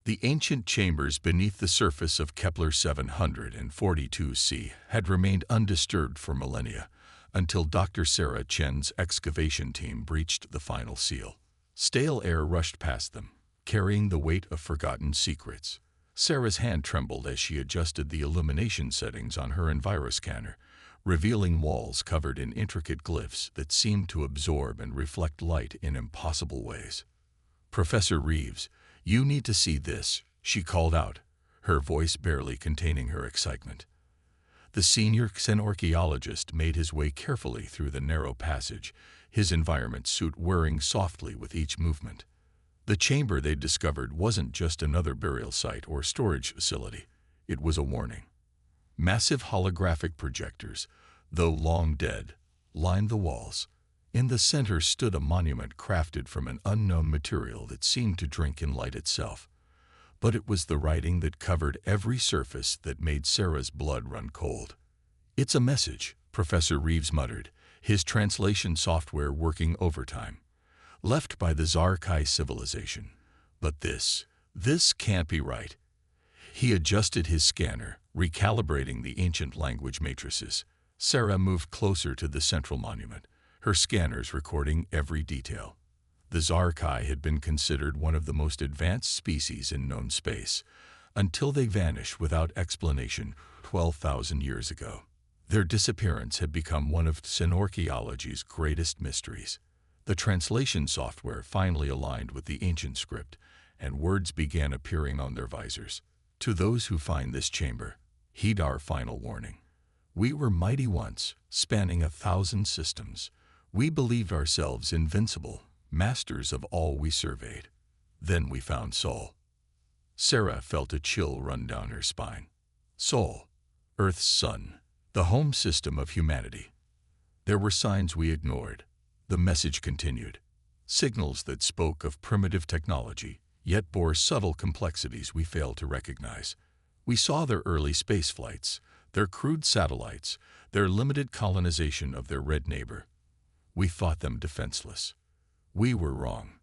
The ancient chambers beneath the surface of Kepler 742c had remained undisturbed for millennia, until Dr. Sarah Chen's excavation team breached the final seal. Stale air rushed past them, carrying the weight of forgotten secrets. Sarah's hand trembled as she adjusted the illumination settings on her enviroscanner, revealing walls covered in intricate glyphs that seemed to absorb and reflect light in impossible ways. "Professor Reeves, you need to see this," she called out, her voice barely containing her excitement. The senior xenorchaeologist made his way carefully through the narrow passage, his environment suit whirring softly with each movement. The chamber they'd discovered wasn't just another burial site or storage facility. It was a warning. Massive holographic projectors, though long dead, lined the walls. In the center stood a monument crafted from an unknown material that seemed to drink in light itself. But it was the writing that covered every surface that made Sarah's blood run cold. "It's a message," Professor Reeves muttered, his translation software working overtime. "Left by the Zarkai civilization. But this can't be right." He adjusted his scanner, recalibrating the ancient language matrices. Sarah moved closer to the central monument, her scanners recording every detail. The Zarkai had been considered one of the most advanced species in known space, until they vanished without explanation 12,000 years ago. Their disappearance had become one of xenorchaeology's greatest mysteries. The translation software finally aligned with the ancient script, and words began appearing on their visors. "To those who find this chamber, heed our final warning. We were mighty once, spanning 1,000 systems. We believed ourselves invincible, masters of all we surveyed. Then we found Sol." Sarah felt a chill run down her spine. Sol, Earth's sun, the home system of humanity. There were signs we ignored. The message continued. Signals that spoke of primitive technology, yet bore subtle complexities we failed to recognize. We saw their early space flights, their crude satellites, their limited colonization of their red neighbor. We thought them defenseless. We were wrong.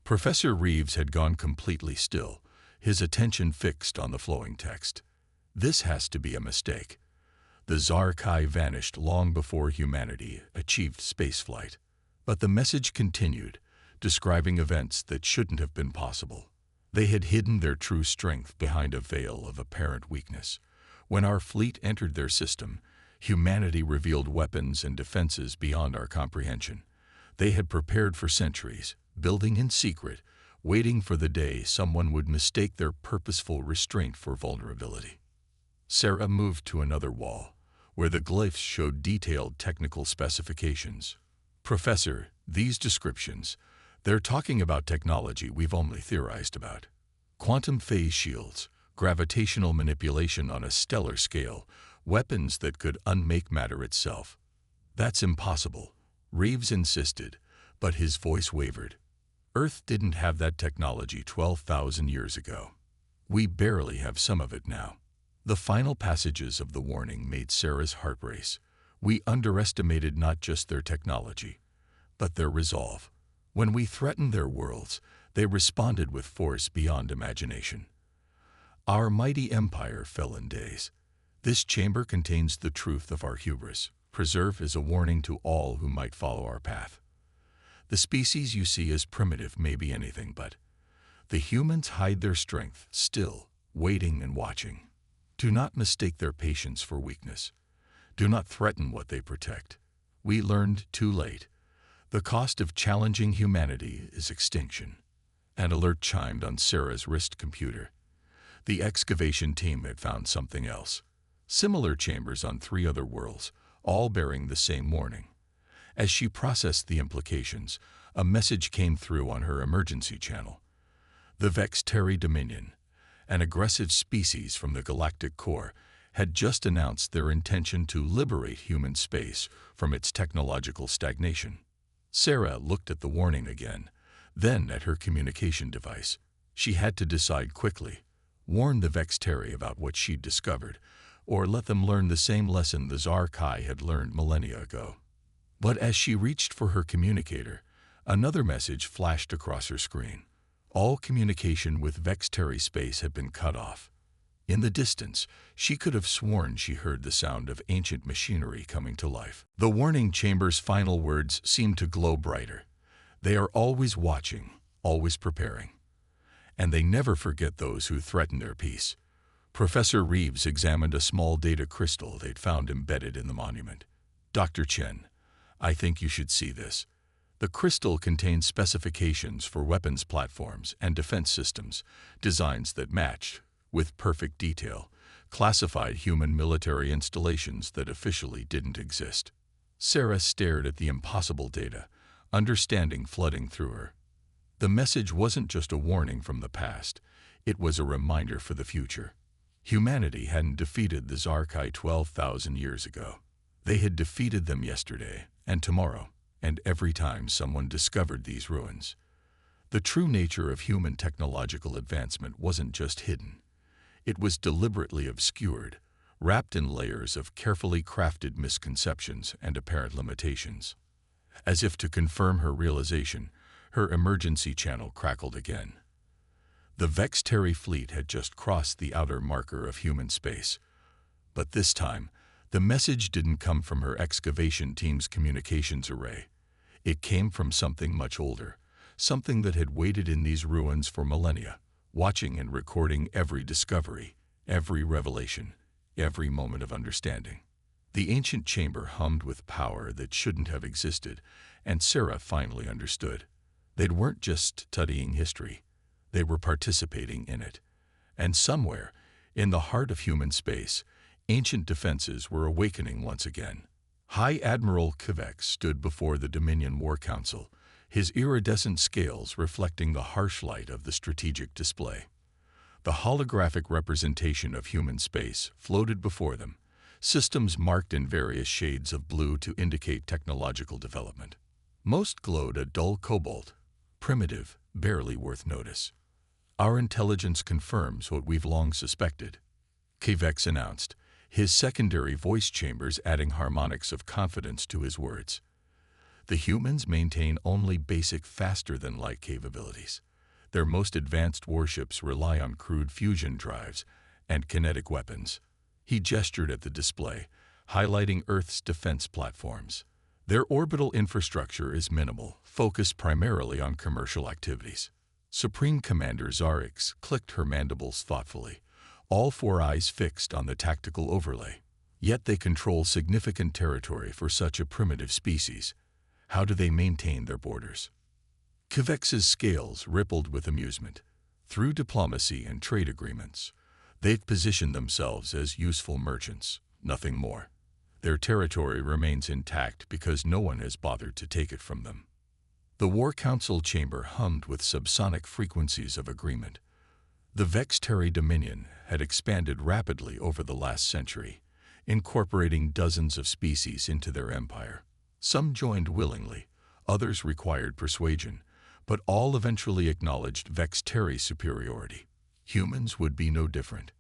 Professor Reeves had gone completely still, his attention fixed on the flowing text. "This has to be a mistake. The Zarkai vanished long before humanity achieved spaceflight." But the message continued, describing events that shouldn't have been possible. They had hidden their true strength behind a veil of apparent weakness. When our fleet entered their system, humanity revealed weapons and defenses beyond our comprehension. They had prepared for centuries, building in secret, waiting for the day someone would mistake their purposeful restraint for vulnerability. Sarah moved to another wall, where the glyphs showed detailed technical specifications. "Professor, these descriptions, they're talking about technology we've only theorized about. Quantum phase shields, gravitational manipulation on a stellar scale, weapons that could unmake matter itself." "That's impossible," Reeves insisted, but his voice wavered. "Earth didn't have that technology 12,000 years ago. We barely have some of it now." The final passages of the warning made Sarah's heart race. We underestimated not just their technology, but their resolve. When we threatened their worlds, they responded with force beyond imagination. Our mighty empire fell in days. This chamber contains the truth of our hubris, preserved as a warning to all who might follow our path. The species you see as primitive may be anything but. The humans hide their strength, still, waiting and watching. Do not mistake their patience for weakness. Do not threaten what they protect. We learned too late. The cost of challenging humanity is extinction. An alert chimed on Sarah's wrist computer. The excavation team had found something else. Similar chambers on 3 other worlds, all bearing the same warning. As she processed the implications, a message came through on her emergency channel. The Vexteri Dominion, an aggressive species from the Galactic core, had just announced their intention to liberate human space from its technological stagnation. Sarah looked at the warning again, then at her communication device. She had to decide quickly: warn the Vexteri about what she'd discovered, or let them learn the same lesson the Zarkai had learned millennia ago. But as she reached for her communicator, another message flashed across her screen. All communication with Vexteri space had been cut off. In the distance, she could have sworn she heard the sound of ancient machinery coming to life. The warning chamber's final words seemed to glow brighter. They are always watching, always preparing. And they never forget those who threaten their peace. Professor Reeves examined a small data crystal they'd found embedded in the monument. Dr. Chen, I think you should see this. The crystal contains specifications for weapons platforms and defense systems, designs that matched, with perfect detail, classified human military installations that officially didn't exist. Sarah stared at the impossible data, understanding flooding through her. The message wasn't just a warning from the past, it was a reminder for the future. Humanity hadn't defeated the Zarkai 12,000 years ago. They had defeated them yesterday and tomorrow, and every time someone discovered these ruins. The true nature of human technological advancement wasn't just hidden. It was deliberately obscured, wrapped in layers of carefully crafted misconceptions and apparent limitations. As if to confirm her realization, her emergency channel crackled again. The Vexteri fleet had just crossed the outer marker of human space. But this time, the message didn't come from her excavation team's communications array. It came from something much older, something that had waited in these ruins for millennia, watching and recording every discovery, every revelation, every moment of understanding. The ancient chamber hummed with power that shouldn't have existed, and Sarah finally understood. They weren't just studying history, they were participating in it. And somewhere, in the heart of human space, ancient defenses were awakening once again. High Admiral Kivek stood before the Dominion War Council, his iridescent scales reflecting the harsh light of the strategic display. The holographic representation of human space floated before them, systems marked in various shades of blue to indicate technological development. Most glowed a dull cobalt, primitive, barely worth notice. Our intelligence confirms what we've long suspected, Kivek announced, his secondary voice chambers adding harmonics of confidence to his words. The humans maintain only basic faster-than-light capabilities. Their most advanced warships rely on crude fusion drives and kinetic weapons. He gestured at the display, highlighting Earth's defense platforms. Their orbital infrastructure is minimal, focused primarily on commercial activities. Supreme Commander Zarix clicked her mandibles thoughtfully, all four eyes fixed on the tactical overlay. Yet they control significant territory for such a primitive species. How do they maintain their borders? Kivex's scales rippled with amusement. Through diplomacy and trade agreements, they've positioned themselves as useful merchants, nothing more. Their territory remains intact because no one has bothered to take it from them. The War Council chamber hummed with subsonic frequencies of agreement. The Vexteri Dominion had expanded rapidly over the last century, incorporating dozens of species into their empire. Some joined willingly, others required persuasion, but all eventually acknowledged Vexteri's superiority. Humans would be no different.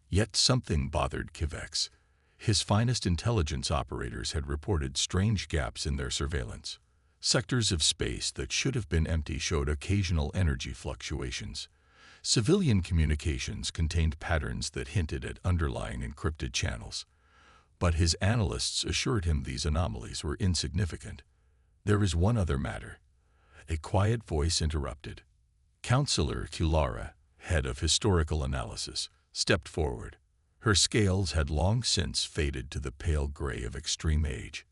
Yet something bothered Kivek. His finest intelligence operators had reported strange gaps in their surveillance. Sectors of space that should have been empty showed occasional energy fluctuations. Civilian communications contained patterns that hinted at underlying encrypted channels. But his analysts assured him these anomalies were insignificant. There is one other matter. A quiet voice interrupted. Counselor Kulara, head of historical analysis, stepped forward. Her scales had long since faded to the pale gray of extreme age.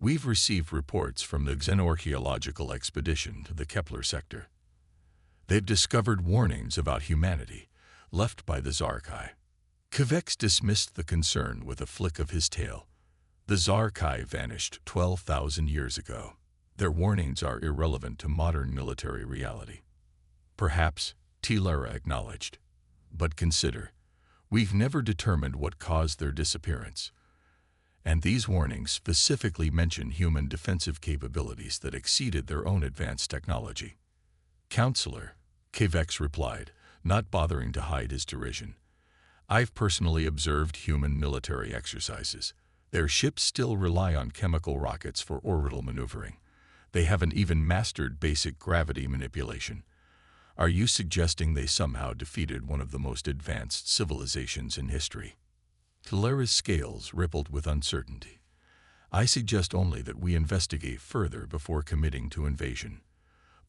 We've received reports from the xenorchaeological expedition to the Kepler sector. They've discovered warnings about humanity left by the Zarkai. Kivek dismissed the concern with a flick of his tail. The Zarkai vanished 12,000 years ago. Their warnings are irrelevant to modern military reality. Perhaps, Tilara acknowledged. But consider, we've never determined what caused their disappearance. And these warnings specifically mention human defensive capabilities that exceeded their own advanced technology. Counselor, Kivek replied, not bothering to hide his derision. I've personally observed human military exercises. Their ships still rely on chemical rockets for orbital maneuvering. They haven't even mastered basic gravity manipulation. Are you suggesting they somehow defeated one of the most advanced civilizations in history? Hilara's scales rippled with uncertainty. I suggest only that we investigate further before committing to invasion.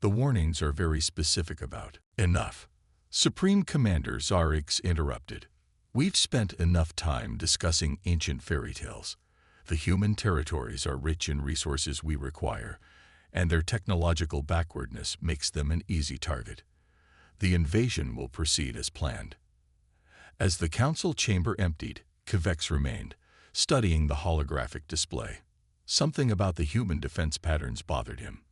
The warnings are very specific about. Enough. Supreme Commander Zarix interrupted. We've spent enough time discussing ancient fairy tales. The human territories are rich in resources we require, and their technological backwardness makes them an easy target. The invasion will proceed as planned. As the council chamber emptied, Kvex remained, studying the holographic display. Something about the human defense patterns bothered him.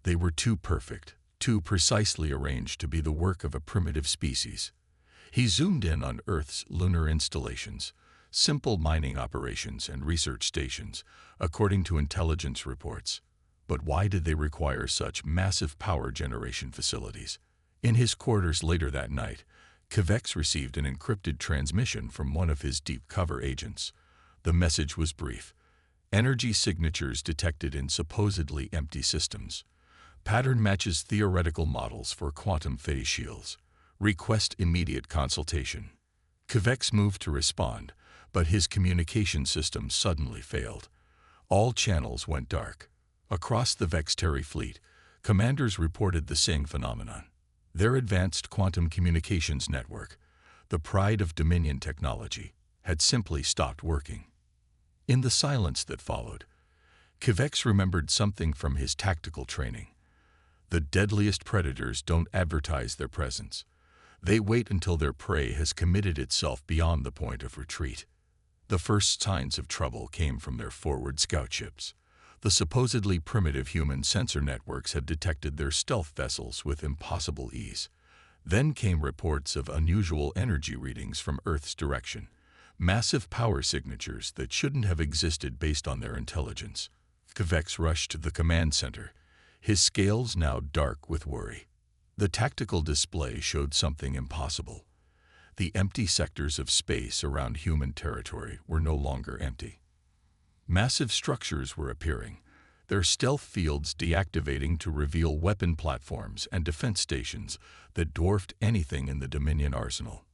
They were too perfect, too precisely arranged to be the work of a primitive species. He zoomed in on Earth's lunar installations, simple mining operations and research stations, according to intelligence reports. But why did they require such massive power generation facilities? In his quarters later that night, Kvex received an encrypted transmission from one of his deep cover agents. The message was brief. Energy signatures detected in supposedly empty systems. Pattern matches theoretical models for quantum phase shields. Request immediate consultation. Kvex moved to respond, but his communication system suddenly failed. All channels went dark. Across the Vexteri fleet, commanders reported the same phenomenon. Their advanced quantum communications network, the pride of Dominion technology, had simply stopped working. In the silence that followed, Kvex remembered something from his tactical training. The deadliest predators don't advertise their presence. They wait until their prey has committed itself beyond the point of retreat. The first signs of trouble came from their forward scout ships. The supposedly primitive human sensor networks had detected their stealth vessels with impossible ease. Then came reports of unusual energy readings from Earth's direction, massive power signatures that shouldn't have existed based on their intelligence. Kvex rushed to the command center, his scales now dark with worry. The tactical display showed something impossible. The empty sectors of space around human territory were no longer empty. Massive structures were appearing, their stealth fields deactivating to reveal weapon platforms and defense stations that dwarfed anything in the Dominion arsenal.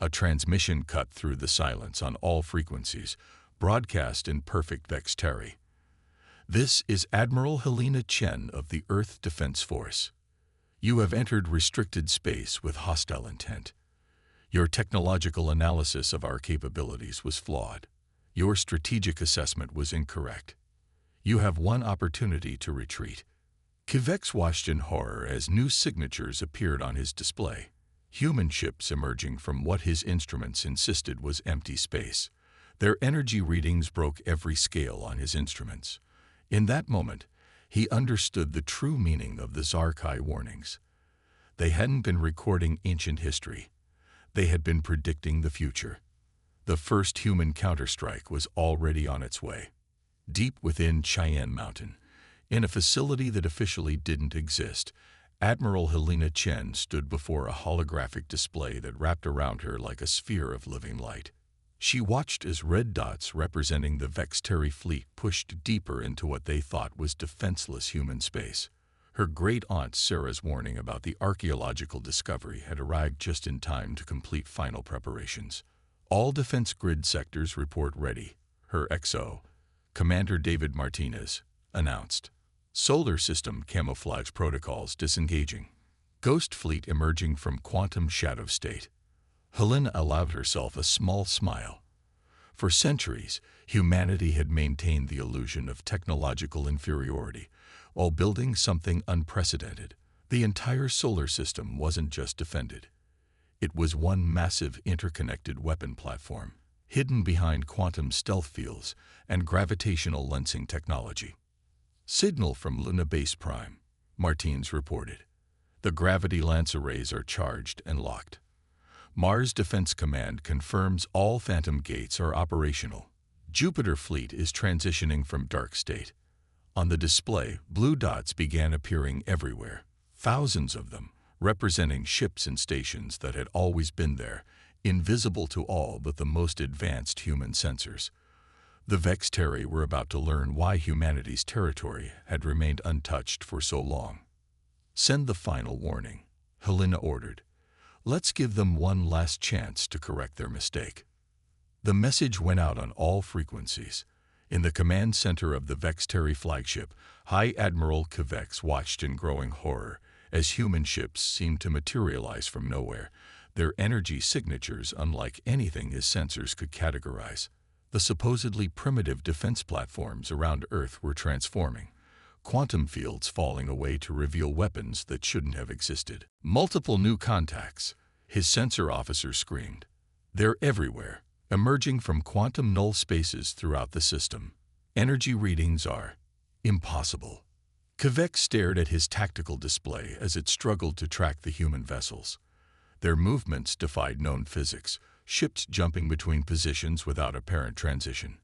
A transmission cut through the silence on all frequencies, broadcast in perfect Vexteri. This is Admiral Helena Chen of the Earth Defense Force. You have entered restricted space with hostile intent. Your technological analysis of our capabilities was flawed. Your strategic assessment was incorrect. You have one opportunity to retreat. Kvex watched in horror as new signatures appeared on his display. Human ships emerging from what his instruments insisted was empty space. Their energy readings broke every scale on his instruments. In that moment, he understood the true meaning of the Zarkai warnings. They hadn't been recording ancient history. They had been predicting the future. The first human counterstrike was already on its way. Deep within Cheyenne Mountain, in a facility that officially didn't exist, Admiral Helena Chen stood before a holographic display that wrapped around her like a sphere of living light. She watched as red dots representing the Vexteri fleet pushed deeper into what they thought was defenseless human space. Her great-aunt Sarah's warning about the archaeological discovery had arrived just in time to complete final preparations. All defense grid sectors report ready, her XO, Commander David Martinez, announced. Solar system camouflage protocols disengaging. Ghost fleet emerging from quantum shadow state. Helena allowed herself a small smile. For centuries, humanity had maintained the illusion of technological inferiority, while building something unprecedented. The entire solar system wasn't just defended. It was one massive interconnected weapon platform, hidden behind quantum stealth fields and gravitational lensing technology. Signal from Luna Base Prime, Martins reported. The gravity lance arrays are charged and locked. Mars Defense Command confirms all Phantom gates are operational. Jupiter fleet is transitioning from dark state. On the display, blue dots began appearing everywhere, thousands of them, representing ships and stations that had always been there, invisible to all but the most advanced human sensors. The Vexteri were about to learn why humanity's territory had remained untouched for so long. Send the final warning. Helena ordered. Let's give them one last chance to correct their mistake. The message went out on all frequencies. In the command center of the Vexteri flagship, High Admiral Kivex watched in growing horror as human ships seemed to materialize from nowhere, their energy signatures unlike anything his sensors could categorize. The supposedly primitive defense platforms around Earth were transforming, quantum fields falling away to reveal weapons that shouldn't have existed. Multiple new contacts, his sensor officer screamed. They're everywhere, emerging from quantum null spaces throughout the system. Energy readings are impossible. Kivex stared at his tactical display as it struggled to track the human vessels. Their movements defied known physics, ships jumping between positions without apparent transition.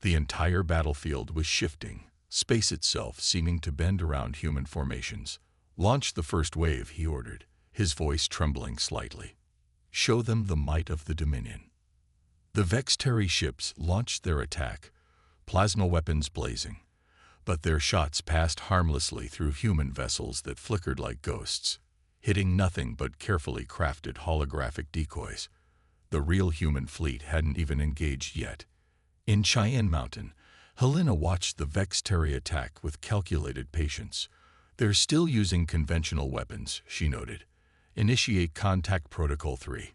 The entire battlefield was shifting, space itself seeming to bend around human formations. Launch the first wave, he ordered, his voice trembling slightly. Show them the might of the Dominion. The Vexteri ships launched their attack, plasma weapons blazing, but their shots passed harmlessly through human vessels that flickered like ghosts, hitting nothing but carefully crafted holographic decoys. The real human fleet hadn't even engaged yet. In Cheyenne Mountain, Helena watched the Vexteri attack with calculated patience. They're still using conventional weapons, she noted. Initiate Contact Protocol 3.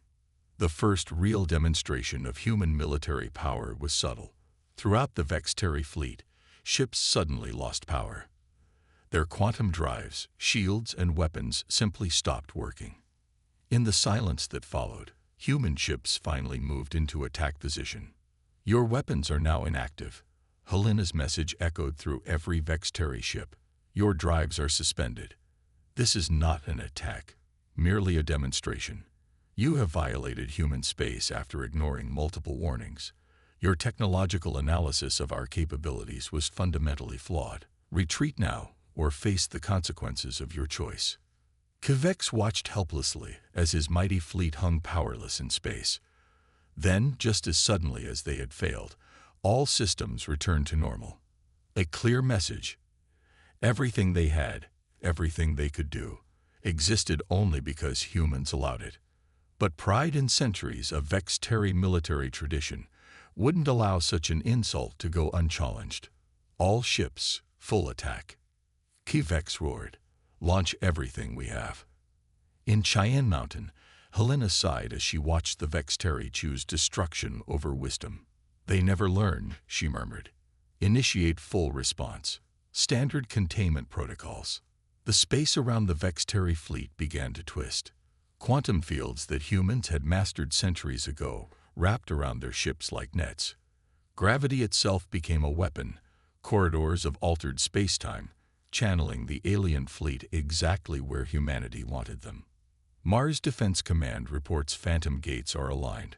The first real demonstration of human military power was subtle. Throughout the Vexteri fleet, ships suddenly lost power. Their quantum drives, shields, and weapons simply stopped working. In the silence that followed, human ships finally moved into attack position. Your weapons are now inactive. Helena's message echoed through every Vexteri ship. Your drives are suspended. This is not an attack, merely a demonstration. You have violated human space after ignoring multiple warnings. Your technological analysis of our capabilities was fundamentally flawed. Retreat now, or face the consequences of your choice. Kivex watched helplessly as his mighty fleet hung powerless in space. Then, just as suddenly as they had failed, all systems returned to normal. A clear message. Everything they had, everything they could do, existed only because humans allowed it. But pride in centuries of Vexteri military tradition wouldn't allow such an insult to go unchallenged. All ships, full attack. Kivex roared, launch everything we have. In Cheyenne Mountain, Helena sighed as she watched the Vexteri choose destruction over wisdom. They never learn, she murmured. Initiate full response. Standard containment protocols. The space around the Vexteri fleet began to twist. Quantum fields that humans had mastered centuries ago wrapped around their ships like nets. Gravity itself became a weapon, corridors of altered space-time, channeling the alien fleet exactly where humanity wanted them. Mars Defense Command reports Phantom Gates are aligned,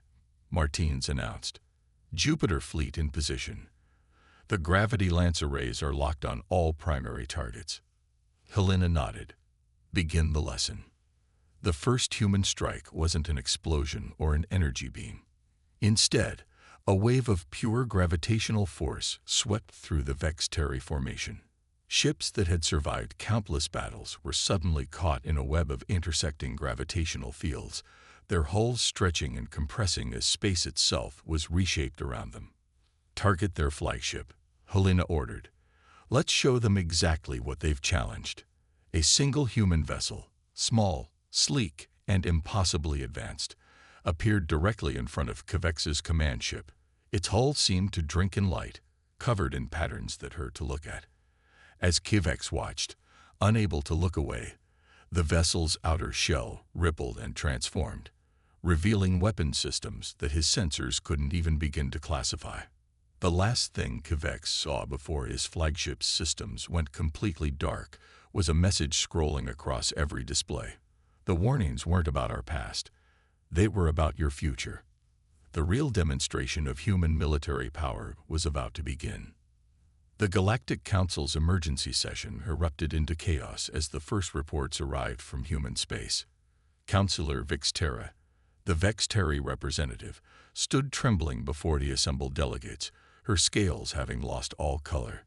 Martins announced. Jupiter fleet in position. The gravity lance arrays are locked on all primary targets. Helena nodded. Begin the lesson. The first human strike wasn't an explosion or an energy beam. Instead, a wave of pure gravitational force swept through the Vexteri formation. Ships that had survived countless battles were suddenly caught in a web of intersecting gravitational fields, their hulls stretching and compressing as space itself was reshaped around them. Target their flagship, Helena ordered. Let's show them exactly what they've challenged. A single human vessel, small, sleek, and impossibly advanced, appeared directly in front of Kivex's command ship. Its hull seemed to drink in light, covered in patterns that hurt to look at. As Kivex watched, unable to look away, the vessel's outer shell rippled and transformed, revealing weapon systems that his sensors couldn't even begin to classify. The last thing Kivex saw before his flagship's systems went completely dark was a message scrolling across every display. The warnings weren't about our past. They were about your future. The real demonstration of human military power was about to begin. The Galactic Council's emergency session erupted into chaos as the first reports arrived from human space. Councilor Vixterra, the Vexteri representative, stood trembling before the assembled delegates, her scales having lost all color.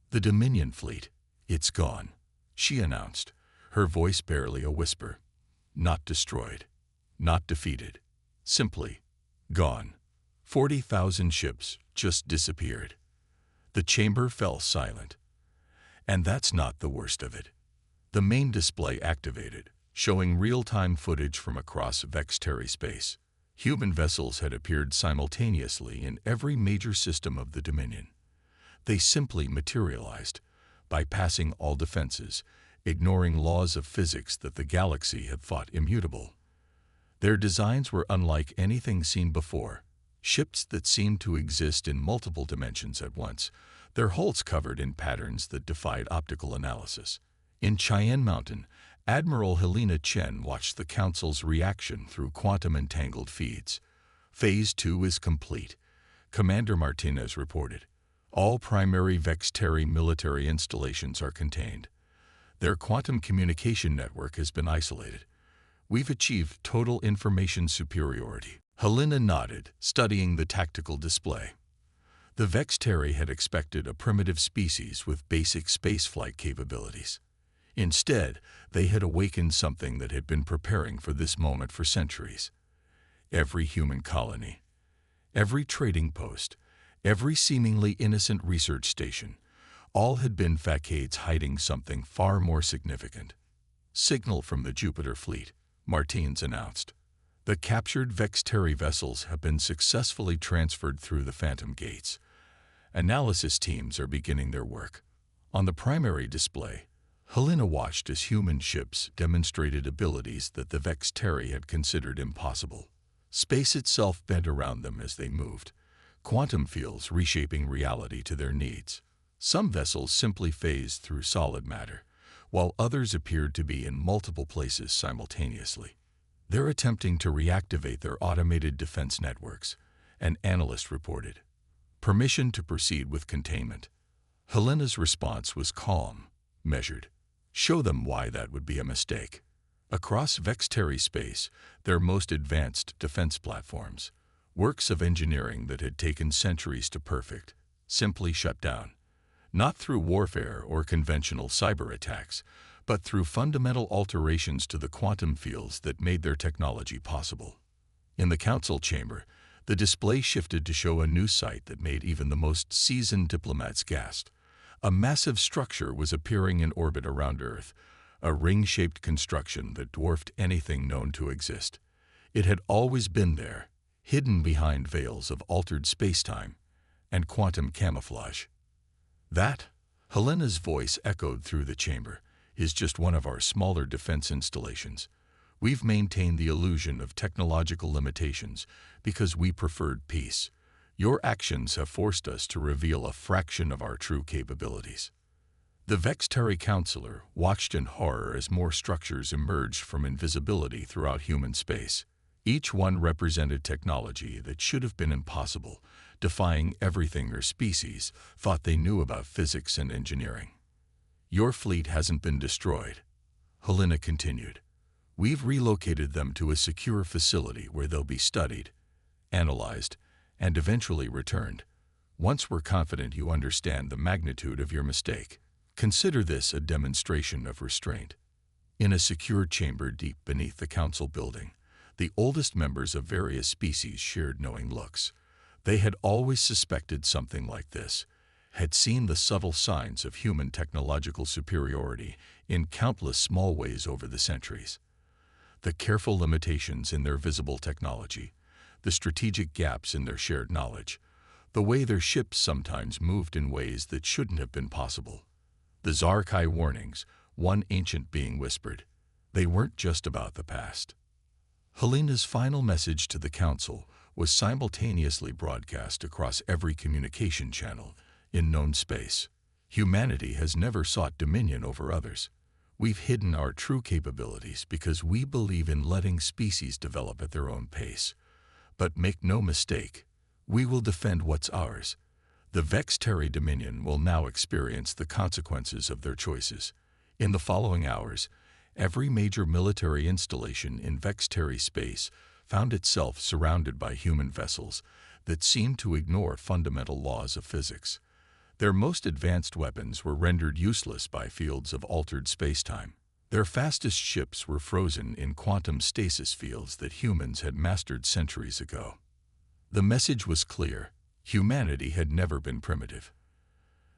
The Dominion fleet, it's gone, she announced, her voice barely a whisper. Not destroyed, not defeated, simply gone. 40,000 ships just disappeared. The chamber fell silent. And that's not the worst of it. The main display activated, showing real-time footage from across Vexteri space. Human vessels had appeared simultaneously in every major system of the Dominion. They simply materialized, bypassing all defenses, ignoring laws of physics that the galaxy had thought immutable. Their designs were unlike anything seen before, ships that seemed to exist in multiple dimensions at once, their hulls covered in patterns that defied optical analysis. In Cheyenne Mountain, Admiral Helena Chen watched the Council's reaction through quantum-entangled feeds. Phase 2 is complete, Commander Martinez reported. All primary Vexteri military installations are contained. Their quantum communication network has been isolated. We've achieved total information superiority. Helena nodded, studying the tactical display. The Vexteri had expected a primitive species with basic spaceflight capabilities. Instead, they had awakened something that had been preparing for this moment for centuries. Every human colony, every trading post, every seemingly innocent research station, all had been facades hiding something far more significant. Signal from the Jupiter fleet, Martins announced. The captured Vexteri vessels have been successfully transferred through the Phantom Gates. Analysis teams are beginning their work. On the primary display, Helena watched as human ships demonstrated abilities that the Vexteri had considered impossible. Space itself bent around them as they moved, quantum fields reshaping reality to their needs. Some vessels simply phased through solid matter, while others appeared to be in multiple places simultaneously. They're attempting to reactivate their automated defense networks, an analyst reported. Permission to proceed with containment. Helena's response was calm, measured. Show them why that would be a mistake. Across Vexteri space, their most advanced defense platforms, works of engineering that had taken centuries to perfect, simply shut down. Not through warfare or conventional cyber attacks, but through fundamental alterations to the quantum fields that made their technology possible. In the council chamber, the display shifted to show a new sight that made even the most seasoned diplomats gasp. A massive structure was appearing in orbit around Earth, a ring-shaped construction that dwarfed anything known to exist. It had always been there, hidden behind veils of altered space-time and quantum camouflage. That, Helena's voice echoed through the chamber, is just one of our smaller defense installations. We've maintained the illusion of technological limitations because we preferred peace. Your actions have forced us to reveal a fraction of our true capabilities. The Vexteri counselor watched in horror as more structures emerged from invisibility throughout human space. Each one represented technology that should have been impossible, defying everything their species thought they knew about physics and engineering. Your fleet hasn't been destroyed, Helena continued. We've relocated them to a secure facility where they'll be studied, analyzed, and eventually returned. Once we're confident you understand the magnitude of your mistake, consider this a demonstration of restraint. In a secure chamber deep beneath the council building, the oldest members of various species shared knowing looks. They had always suspected something like this, had seen the subtle signs of human technological superiority in countless small ways over the centuries. The careful limitations in their visible technology, the strategic gaps in their shared knowledge, the way their ships sometimes moved in ways that shouldn't have been possible. The Zarkai warnings, one ancient being whispered, they weren't just about the past. Helena's final message to the council was simultaneously broadcast across every communication channel in known space. Humanity has never sought dominion over others. We've hidden our true capabilities because we believe in letting species develop at their own pace. But make no mistake, we will defend what's ours. The Vexteri Dominion will now experience the consequences of their choices. In the following hours, every major military installation in Vexteri space found itself surrounded by human vessels that seemed to ignore fundamental laws of physics. Their most advanced weapons were rendered useless by fields of altered spacetime. Their fastest ships were frozen in quantum stasis fields that humans had mastered centuries ago. The message was clear: humanity had never been primitive.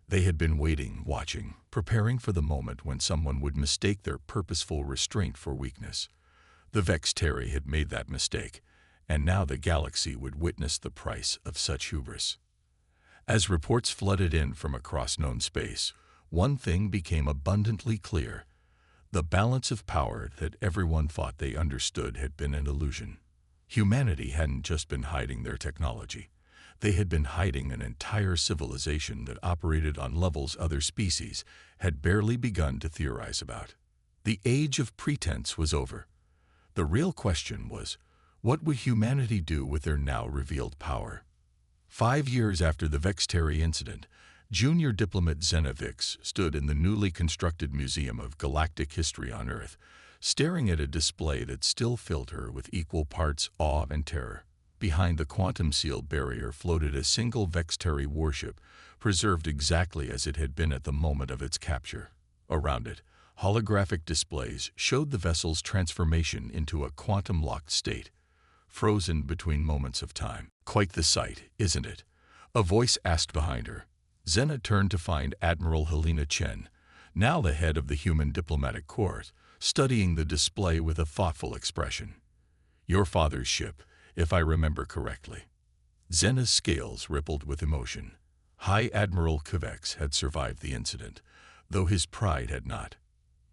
They had been waiting, watching, preparing for the moment when someone would mistake their purposeful restraint for weakness. The Vextari had made that mistake, and now the galaxy would witness the price of such hubris. As reports flooded in from across known space, one thing became abundantly clear: the balance of power that everyone thought they understood had been an illusion. Humanity hadn't just been hiding their technology. They had been hiding an entire civilization that operated on levels other species had barely begun to theorize about. The age of pretense was over. The real question was, what would humanity do with their now revealed power? 5 years after the Vextari incident, junior diplomat Zena Vix stood in the newly constructed Museum of Galactic History on Earth, staring at a display that still filled her with equal parts awe and terror. Behind the quantum seal barrier floated a single Vextari warship, preserved exactly as it had been at the moment of its capture. Around it, holographic displays showed the vessel's transformation into a quantum-locked state, frozen between moments of time. "Quite the sight, isn't it?" a voice asked behind her. Zena turned to find Admiral Helena Chen, now the head of the Human Diplomatic Corps, studying the display with a thoughtful expression. "Your father's ship, if I remember correctly." Zena's scales rippled with emotion. High Admiral Kovex had survived the incident, though his pride had not.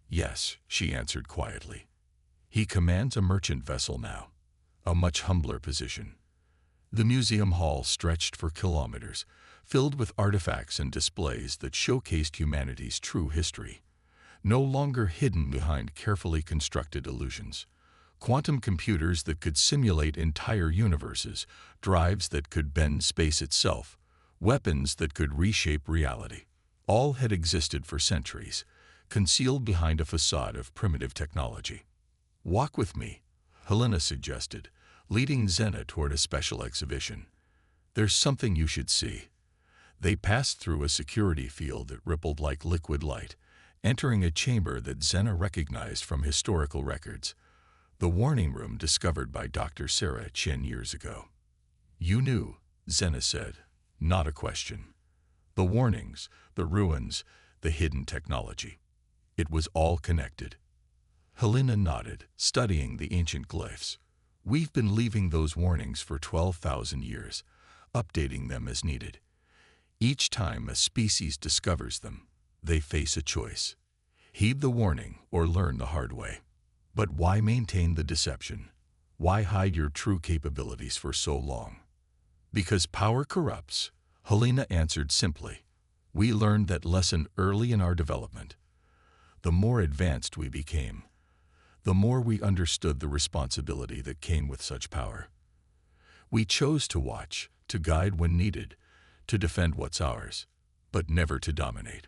"Yes," she answered quietly. "He commands a merchant vessel now, a much humbler position." The museum hall stretched for kilometers, filled with artifacts and displays that showcased humanity's true history, no longer hidden behind carefully constructed illusions. Quantum computers that could simulate entire universes, drives that could bend space itself, weapons that could reshape reality. All had existed for centuries, concealed behind a facade of primitive technology. "Walk with me," Helena suggested, leading Zena toward a special exhibition. "There's something you should see." They passed through a security field that rippled like liquid light, entering a chamber that Zena recognized from historical records. The warning room discovered by Dr. Sarah Chen years ago. "You knew," Zena said, not a question. The warnings, the ruins, the hidden technology. It was all connected. Helena nodded, studying the ancient glyphs. "We've been leaving those warnings for 12,000 years, updating them as needed. Each time a species discovers them, they face a choice: heed the warning or learn the hard way." But why maintain the deception? Why hide your true capabilities for so long? "Because power corrupts," Helena answered simply. "We learned that lesson early in our development. The more advanced we became, the more we understood the responsibility that came with such power. We chose to watch, to guide when needed, to defend what's ours, but never to dominate."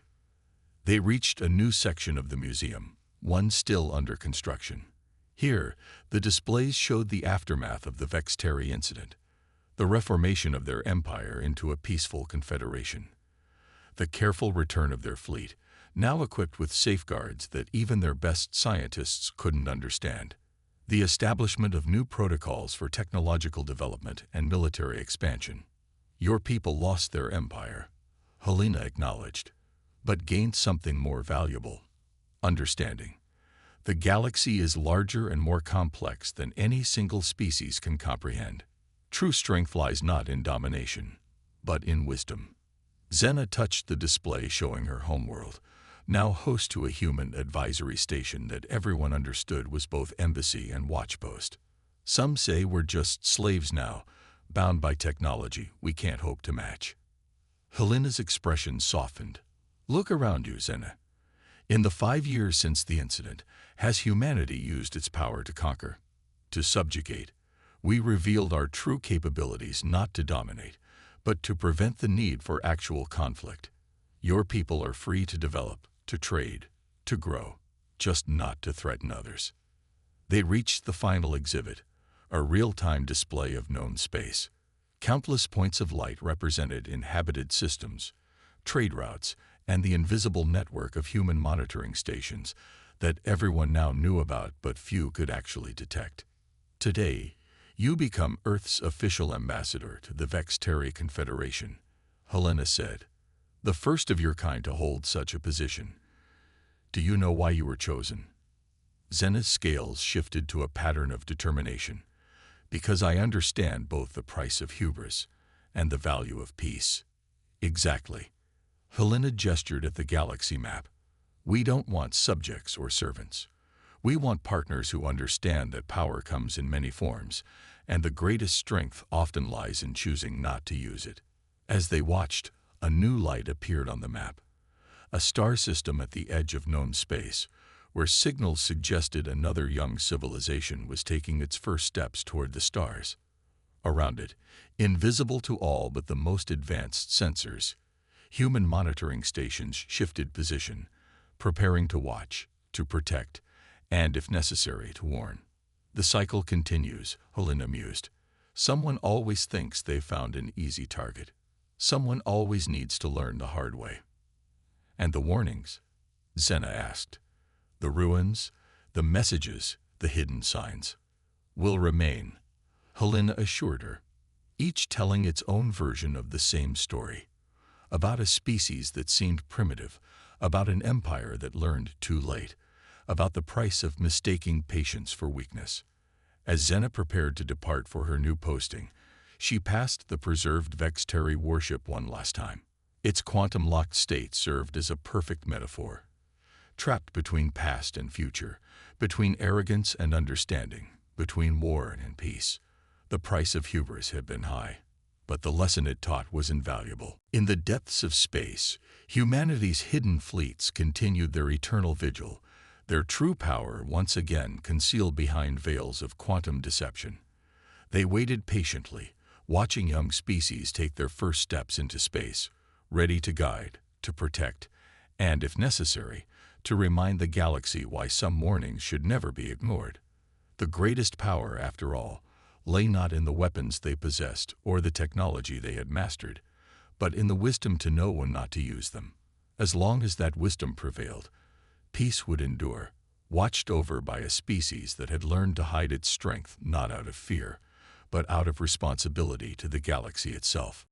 They reached a new section of the museum, one still under construction. Here, the displays showed the aftermath of the Vextari incident, the reformation of their empire into a peaceful confederation, the careful return of their fleet, now equipped with safeguards that even their best scientists couldn't understand, the establishment of new protocols for technological development and military expansion. "Your people lost their empire," Helena acknowledged, "but gained something more valuable: understanding. The galaxy is larger and more complex than any single species can comprehend. True strength lies not in domination, but in wisdom." Zena touched the display showing her homeworld, now host to a human advisory station that everyone understood was both embassy and watchpost. "Some say we're just slaves now, bound by technology we can't hope to match." Helena's expression softened. "Look around you, Zena. In the 5 years since the incident, has humanity used its power to conquer, to subjugate? We revealed our true capabilities not to dominate, but to prevent the need for actual conflict. Your people are free to develop, to trade, to grow, just not to threaten others." They reached the final exhibit, a real-time display of known space. Countless points of light represented inhabited systems, trade routes, and the invisible network of human monitoring stations that everyone now knew about but few could actually detect. Today, you become Earth's official ambassador to the Vextari Confederation, Helena said, the first of your kind to hold such a position. Do you know why you were chosen? Xena's scales shifted to a pattern of determination. Because I understand both the price of hubris and the value of peace. Exactly. Helena gestured at the galaxy map. We don't want subjects or servants. We want partners who understand that power comes in many forms, and the greatest strength often lies in choosing not to use it. As they watched, a new light appeared on the map. A star system at the edge of known space, where signals suggested another young civilization was taking its first steps toward the stars. Around it, invisible to all but the most advanced sensors, human monitoring stations shifted position, preparing to watch, to protect, and, if necessary, to warn. The cycle continues, Helena mused. Someone always thinks they've found an easy target. Someone always needs to learn the hard way. And the warnings? Xena asked. The ruins, the messages, the hidden signs, will remain, Helena assured her, each telling its own version of the same story. About a species that seemed primitive, about an empire that learned too late, about the price of mistaking patience for weakness. As Xena prepared to depart for her new posting, she passed the preserved Vextari warship one last time. Its quantum-locked state served as a perfect metaphor. Trapped between past and future, between arrogance and understanding, between war and peace. The price of hubris had been high, but the lesson it taught was invaluable. In the depths of space, humanity's hidden fleets continued their eternal vigil, their true power once again concealed behind veils of quantum deception. They waited patiently, watching young species take their first steps into space, ready to guide, to protect, and, if necessary, to remind the galaxy why some warnings should never be ignored. The greatest power, after all, lay not in the weapons they possessed or the technology they had mastered, but in the wisdom to know when not to use them. As long as that wisdom prevailed, peace would endure, watched over by a species that had learned to hide its strength not out of fear, but out of responsibility to the galaxy itself.